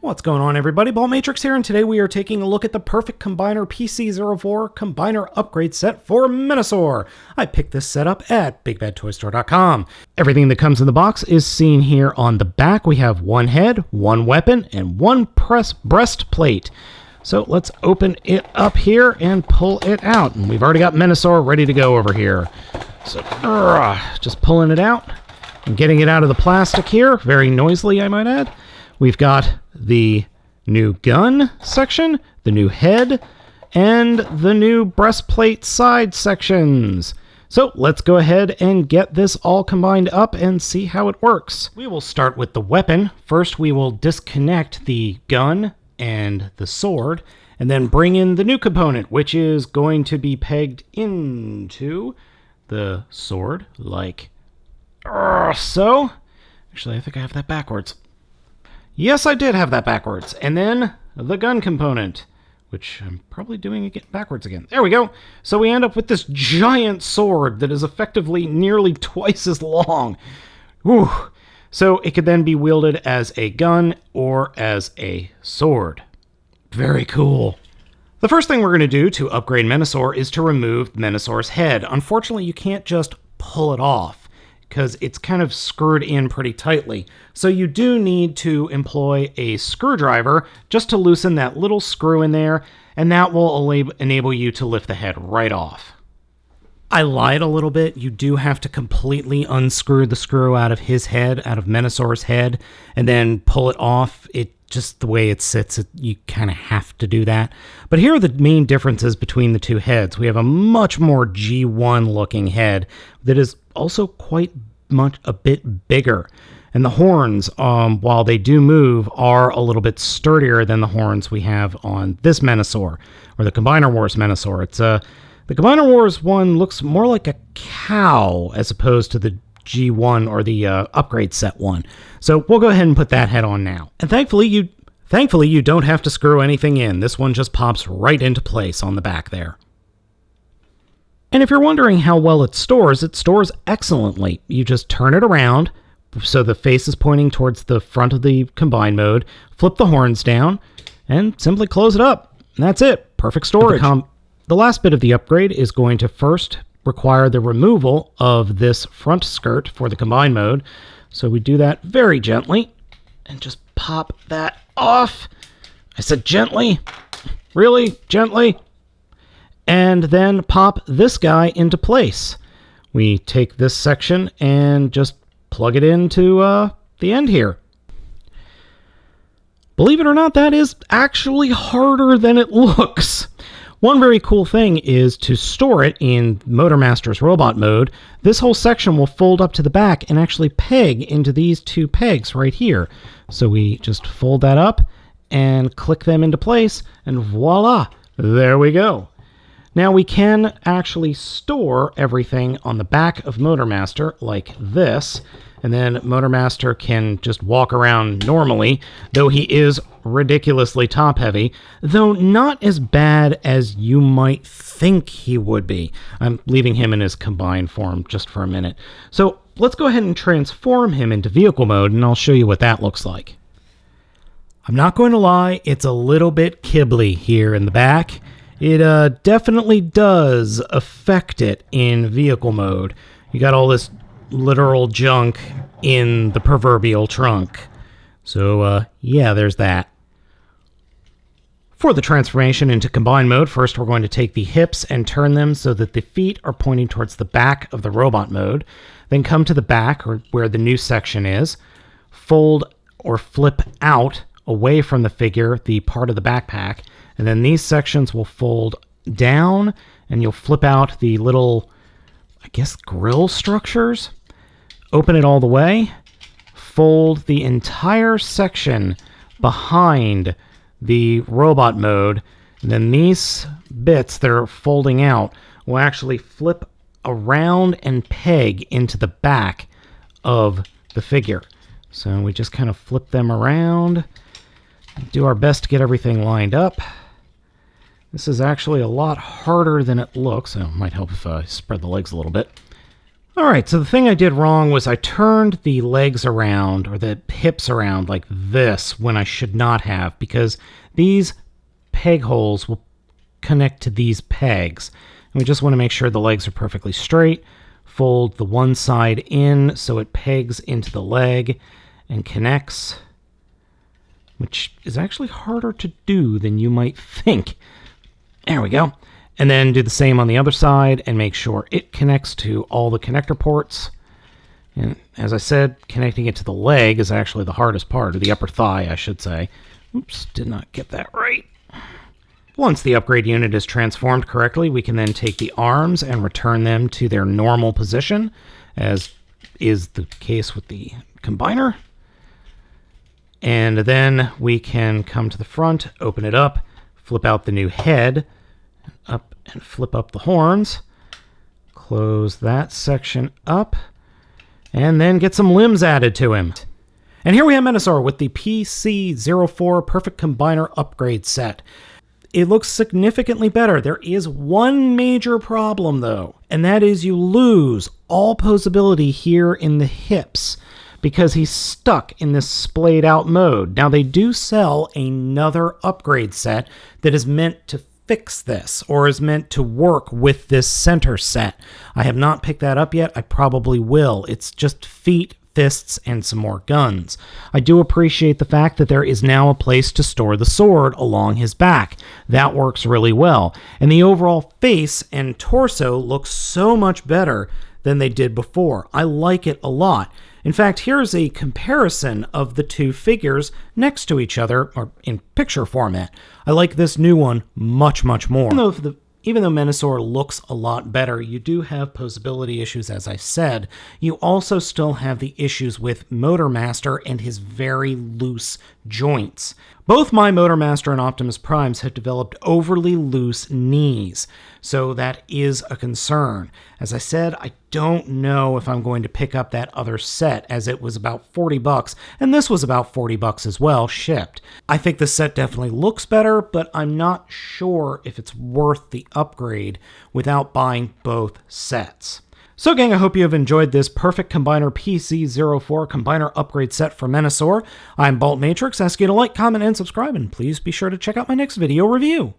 What's going on, everybody? Baltmatrix here, and today we are taking a look at the Perfect Combiner PC-04 Combiner Upgrade Set for Menasor. I picked this set up at BigBadToyStore.com. Everything that comes in the box is seen here on the back. We have one head, one weapon, and one breastplate. So let's open it up here and pull it out. And we've already got Menasor ready to go over here. So just pulling it out and getting it out of the plastic here, very noisily, I might add. We've got the new gun section, the new head, and the new breastplate side sections. So let's go ahead and get this all combined up and see how it works. We will start with the weapon. First, we will disconnect the gun and the sword, and then bring in the new component, which is going to be pegged into the sword, like so. Actually, I think I have that backwards. Yes, I did have that backwards. And then the gun component, which I'm probably doing it backwards again. There we go. So we end up with this giant sword that is effectively nearly twice as long. Whew. So it could then be wielded as a gun or as a sword. Very cool. The first thing we're going to do to upgrade Menasor is to remove Menasor's head. Unfortunately, you can't just pull it off, because it's kind of screwed in pretty tightly. So you do need to employ a screwdriver just to loosen that little screw in there, and that will enable you to lift the head right off. I lied a little bit. You do have to completely unscrew the screw out of his head, out of Menasor's head, and then pull it off. Just the way it sits, you kind of have to do that. But here are the main differences between the two heads. We have a much more G1 looking head that is also quite much a bit bigger. And the horns, while they do move, are a little bit sturdier than the horns we have on this Menasor, or the Combiner Wars Menasor. The Combiner Wars one looks more like a cow as opposed to the G1 or the upgrade set one. So we'll go ahead and put that head on now. And thankfully you don't have to screw anything in. This one just pops right into place on the back there. And if you're wondering how well it stores excellently. You just turn it around so the face is pointing towards the front of the combine mode, flip the horns down, and simply close it up. And that's it. Perfect storage. The last bit of the upgrade is going to first require the removal of this front skirt for the combine mode. So we do that very gently and just pop that off. I said gently. Really? Gently? And then pop this guy into place. We take this section and just plug it into the end here. Believe it or not, that is actually harder than it looks. One very cool thing is to store it in Motormaster's robot mode. This whole section will fold up to the back and actually peg into these two pegs right here. So we just fold that up and click them into place, and voila, there we go. Now we can actually store everything on the back of Motormaster like this, and then Motormaster can just walk around normally, though he is ridiculously top-heavy, though not as bad as you might think he would be. I'm leaving him in his combined form just for a minute. So let's go ahead and transform him into vehicle mode, and I'll show you what that looks like. I'm not going to lie, it's a little bit kibbly here in the back. It definitely does affect it in vehicle mode. You got all this literal junk in the proverbial trunk. So, yeah, there's that. For the transformation into combine mode, first we're going to take the hips and turn them so that the feet are pointing towards the back of the robot mode. Then come to the back, or where the new section is, fold or flip out away from the figure the part of the backpack, and then these sections will fold down, and you'll flip out the little, I guess, grill structures. Open it all the way, fold the entire section behind the robot mode, and then these bits that are folding out will actually flip around and peg into the back of the figure. So we just kind of flip them around, do our best to get everything lined up. This is actually a lot harder than it looks. So it might help if I spread the legs a little bit. Alright, so the thing I did wrong was I turned the legs around, or the hips around like this, when I should not have, because these peg holes will connect to these pegs. And we just want to make sure the legs are perfectly straight. Fold the one side in so it pegs into the leg and connects, which is actually harder to do than you might think. There we go. And then do the same on the other side and make sure it connects to all the connector ports. And as I said, connecting it to the leg is actually the hardest part, or the upper thigh, I should say. Oops, did not get that right. Once the upgrade unit is transformed correctly, we can then take the arms and return them to their normal position, as is the case with the combiner. And then we can come to the front, open it up, flip out the new head, up and flip up the horns, close that section up, and then get some limbs added to him. And here we have Menasor with the PC-04 Perfect Combiner Upgrade Set. It looks significantly better. There is one major problem, though, and that is you lose all posability here in the hips because he's stuck in this splayed out mode. Now, they do sell another upgrade set that is meant to fix this, or is meant to work with this center set. I have not picked that up yet. I probably will. It's just feet, fists, and some more guns. I do appreciate the fact that there is now a place to store the sword along his back. That works really well. And the overall face and torso looks so much better than they did before. I like it a lot. In fact, here's a comparison of the two figures next to each other, or in picture format. I like this new one much, much more. Even though Menasor looks a lot better, you do have posability issues, as I said. You also still have the issues with Motormaster and his very loose joints. Both my Motormaster and Optimus Primes have developed overly loose knees, so that is a concern. As I said, I don't know if I'm going to pick up that other set, as it was about $40, and this was about $40 as well, shipped. I think the set definitely looks better, but I'm not sure if it's worth the upgrade without buying both sets. So gang, I hope you have enjoyed this Perfect Combiner PC-04 Combiner Upgrade Set for Menasor. I'm Baltmatrix, asking you to like, comment, and subscribe, and please be sure to check out my next video review.